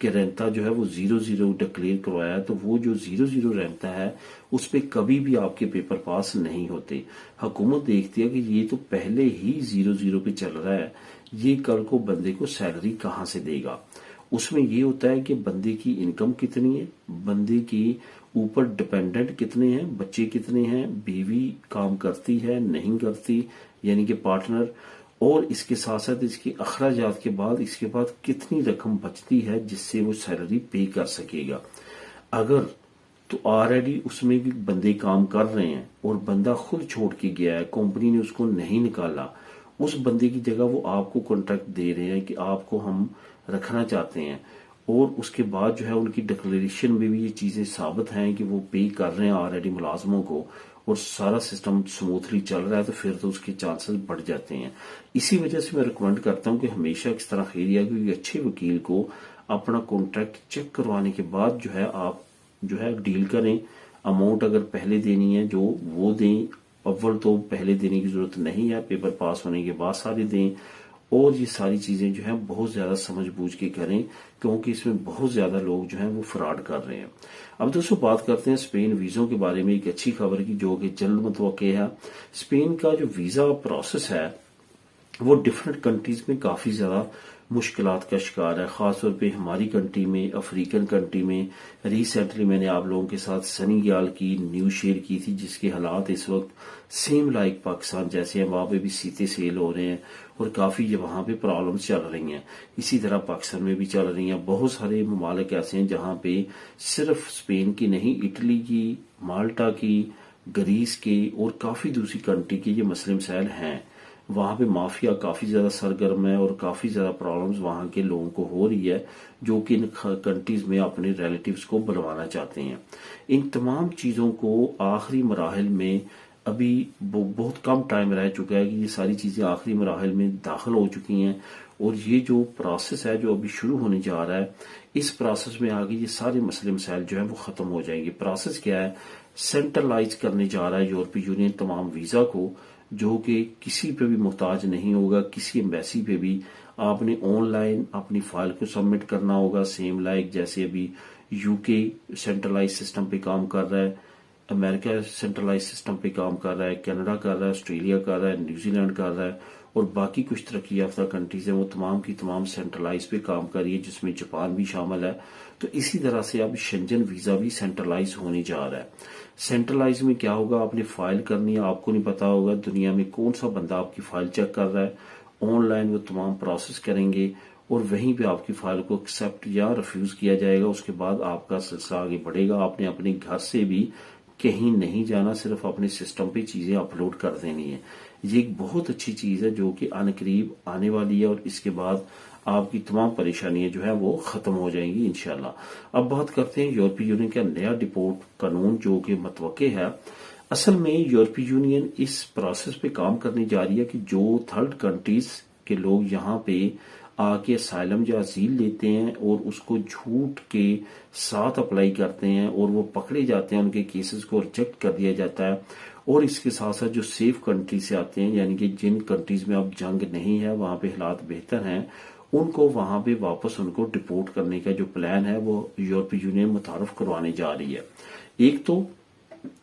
کہ رینتا جو ہے وہ 0-0 ڈکلیئر کروایا تو وہ جو 0-0 رینتا ہے اس پہ کبھی بھی آپ کے پیپر پاس نہیں ہوتے. حکومت دیکھتی ہے کہ یہ تو پہلے ہی 0-0 پہ چل رہا ہے, یہ کل کو بندے کو سیلری کہاں سے دے گا. اس میں یہ ہوتا ہے کہ بندے کی انکم کتنی ہے, بندے کی اوپر ڈپینڈنٹ کتنے ہیں, بچے کتنے ہیں, بیوی کام کرتی ہے نہیں کرتی یعنی کہ پارٹنر, اور اس کے ساتھ ساتھ اس کے اخراجات کے بعد اس کے بعد کتنی رقم بچتی ہے جس سے وہ سیلری پے کر سکے گا. اگر تو آلریڈی اس میں بھی بندے کام کر رہے ہیں اور بندہ خود چھوڑ کے گیا ہے, کمپنی نے اس کو نہیں نکالا, اس بندے کی جگہ وہ آپ کو کانٹریکٹ دے رہے ہیں کہ آپ کو ہم رکھنا چاہتے ہیں, اور اس کے بعد جو ہے ان کی ڈکلیریشن میں بھی یہ چیزیں ثابت ہیں کہ وہ پے کر رہے ہیں آلریڈی ملازموں کو, اور سارا سسٹم سموتھلی چل رہا ہے, تو پھر تو اس کے چانسز بڑھ جاتے ہیں. اسی وجہ سے میں ریکمینڈ کرتا ہوں کہ ہمیشہ اس طرح خیریہ کہ اچھے وکیل کو اپنا کانٹریکٹ چیک کروانے کے بعد جو ہے آپ جو ہے ڈیل کریں. اماؤنٹ اگر پہلے دینی ہے جو وہ دیں, اول تو پہلے دینے کی ضرورت نہیں ہے, پیپر پاس ہونے کے بعد سارے دیں, اور یہ ساری چیزیں جو ہیں بہت زیادہ سمجھ بوجھ کے کریں کیونکہ اس میں بہت زیادہ لوگ جو ہیں وہ فراڈ کر رہے ہیں. اب دوستوں بات کرتے ہیں اسپین ویزوں کے بارے میں, ایک اچھی خبر کی جو کہ جلد متوقع ہے. اسپین کا جو ویزا پروسیس ہے وہ ڈفرینٹ کنٹریز میں کافی زیادہ مشکلات کا شکار ہے, خاص طور پہ ہماری کنٹری میں, افریقن کنٹری میں. ریسنٹلی میں نے آپ لوگوں کے ساتھ سنیگال کی نیوز شیئر کی تھی جس کے حالات اس وقت سیم لائک پاکستان جیسے ہیں, وہاں پہ بھی سیتے سیل ہو رہے ہیں اور کافی وہاں پہ پرابلمس چل رہی ہیں. اسی طرح پاکستان میں بھی چل رہی ہیں. بہت سارے ممالک ایسے ہیں جہاں پہ صرف اسپین کی نہیں, اٹلی کی, مالٹا کی, گریس کے اور کافی دوسری کنٹری کے یہ مسئلے مسائل ہیں. وہاں پہ مافیا کافی زیادہ سرگرم ہے اور کافی زیادہ پرابلمز وہاں کے لوگوں کو ہو رہی ہے جو کہ ان کنٹریز میں اپنے ریلیٹیوز کو بلوانا چاہتے ہیں. ان تمام چیزوں کو آخری مراحل میں ابھی بہت کم ٹائم رہ چکا ہے کہ یہ ساری چیزیں آخری مراحل میں داخل ہو چکی ہیں, اور یہ جو پروسیس ہے جو ابھی شروع ہونے جا رہا ہے اس پروسیس میں آگے یہ سارے مسئلے مسائل جو ہیں وہ ختم ہو جائیں گے. پروسیس کیا ہے, سینٹرلائز کرنے جا رہا ہے یورپی یونین تمام ویزا کو, جو کہ کسی پہ بھی محتاج نہیں ہوگا, کسی ایمبیسی پہ بھی آپ نے آن لائن اپنی فائل کو سبمٹ کرنا ہوگا, سیم لائک جیسے ابھی یو کے سینٹرلائز سسٹم پہ کام کر رہا ہے, امریکہ سینٹرلائز سسٹم پہ کام کر رہا ہے, کینیڈا کر رہا ہے, آسٹریلیا کر رہا ہے, نیوزی لینڈ کر رہا ہے, اور باقی کچھ ترقی یافتہ کنٹریز ہیں وہ تمام کی تمام سینٹرلائز پہ کام کر رہی ہے جس میں جاپان بھی شامل ہے. تو اسی طرح سے اب شنجن ویزا بھی سینٹرلائز ہونے جا رہا ہے. سینٹرلائز میں کیا ہوگا, آپ نے فائل کرنی ہے, آپ کو نہیں پتا ہوگا دنیا میں کون سا بندہ آپ کی فائل چیک کر رہا ہے, آن لائن وہ تمام پروسیس کریں گے اور وہیں پہ آپ کی فائل کو ایکسیپٹ یا ریفیوز کیا جائے گا. اس کے بعد آپ کا سلسلہ آگے بڑھے گا. آپ نے اپنے گھر سے بھی کہیں نہیں جانا, صرف اپنے سسٹم پہ چیزیں اپلوڈ کر دینی ہے. یہ ایک بہت اچھی چیز ہے جو کہ ان قریب آنے والی ہے, اور اس کے بعد آپ کی تمام پریشانیاں جو ہیں وہ ختم ہو جائیں گی انشاءاللہ. اب بات کرتے ہیں یورپی یونین کا نیا ڈپورٹ قانون جو کہ متوقع ہے. اصل میں یورپی یونین اس پروسیس پہ کام کرنے جا رہی ہے کہ جو تھرڈ کنٹریز کے لوگ یہاں پہ آ کے اسائلم یا ازیل لیتے ہیں اور اس کو جھوٹ کے ساتھ اپلائی کرتے ہیں اور وہ پکڑے جاتے ہیں, ان کے کیسز کو ریجیکٹ کر دیا جاتا ہے. اور اس کے ساتھ ساتھ جو سیف کنٹری سے آتے ہیں یعنی کہ جن کنٹریز میں اب جنگ نہیں ہے, وہاں پہ حالات بہتر ہیں, ان کو وہاں پہ واپس ان کو ڈپورٹ کرنے کا جو پلان ہے وہ یورپی یونین متعارف کروانے جا رہی ہے. ایک تو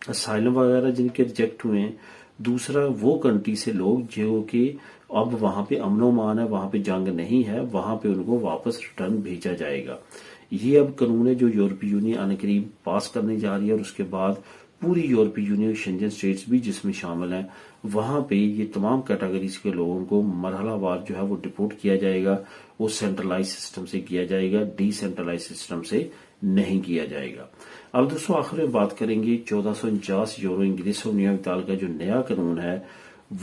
اسائلم وغیرہ جن کے ریجیکٹ ہوئے ہیں, دوسرا وہ کنٹری سے لوگ جو کہ اب وہاں پہ امن و امان ہے, وہاں پہ جنگ نہیں ہے, وہاں پہ ان کو واپس ریٹرن بھیجا جائے گا. یہ اب قانون ہے جو یورپی یونین ان قریب پاس کرنے جا رہی ہے, اور اس کے بعد پوری یورپی یونین شنجن اسٹیٹس بھی جس میں شامل ہیں وہاں پہ یہ تمام کیٹیگریز کے لوگوں کو مرحلہ وار جو ہے وہ ڈپورٹ کیا جائے گا. وہ سینٹرلائز سسٹم سے کیا جائے گا, ڈی سینٹرلائز سسٹم سے نہیں کیا جائے گا. اب دوستوں آخر میں بات کریں گے 1449 یورو انگریس نیو وطال کا جو نیا قانون ہے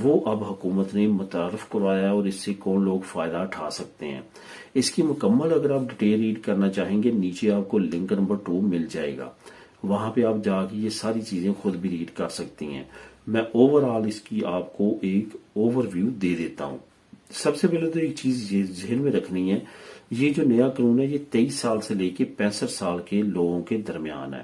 وہ اب حکومت نے متعارف کروایا ہے, اور اس سے کون لوگ فائدہ اٹھا سکتے ہیں. اس کی مکمل اگر آپ ڈیٹیل ریڈ کرنا چاہیں گے نیچے آپ کو لنک نمبر 2 مل جائے گا, وہاں پہ آپ جا کے یہ ساری چیزیں خود بھی ریڈ کر سکتی ہیں. میں اوور آل اس کی آپ کو ایک اوور ویو دے دیتا ہوں. سب سے پہلے تو ایک چیز یہ ذہن میں رکھنی ہے, یہ جو نیا قانون ہے یہ 23 سال سے لے کے 65 سال کے لوگوں کے درمیان ہے.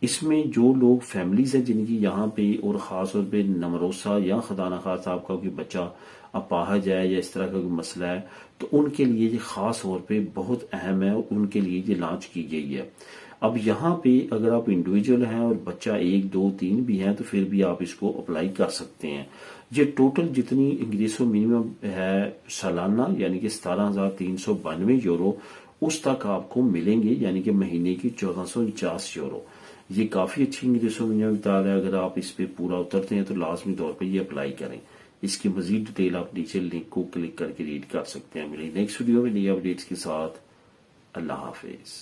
اس میں جو لوگ فیملیز ہیں جن کی یہاں پہ اور خاص طور پہ نمروسہ یا خدا نخواستہ صاحب کا کوئی بچہ اپاہج ہے یا اس طرح کا کوئی مسئلہ ہے تو ان کے لیے یہ خاص طور پہ بہت اہم ہے، ان کے لیے یہ لانچ کی گئی ہے۔ اب یہاں پہ اگر آپ انڈیویجول ہیں اور بچہ 1 2 3 بھی ہیں تو پھر بھی آپ اس کو اپلائی کر سکتے ہیں۔ یہ ٹوٹل جتنی انگریسو منیمم ہے سالانہ یعنی کہ 17,392 یورو اس تک آپ کو ملیں گے، یعنی کہ مہینے کی 1449 یورو۔ یہ کافی اچھی انگریسو منیمم مقدار ہے، اگر آپ اس پہ پورا اترتے ہیں تو لازمی طور پہ یہ اپلائی کریں۔ اس کی مزید ڈیٹیل آپ نیچے لنک کو کلک کر کے ریڈ کر سکتے ہیں۔ ملیں نیکسٹ ویڈیو میں نئی اپڈیٹس کے ساتھ۔ اللہ حافظ۔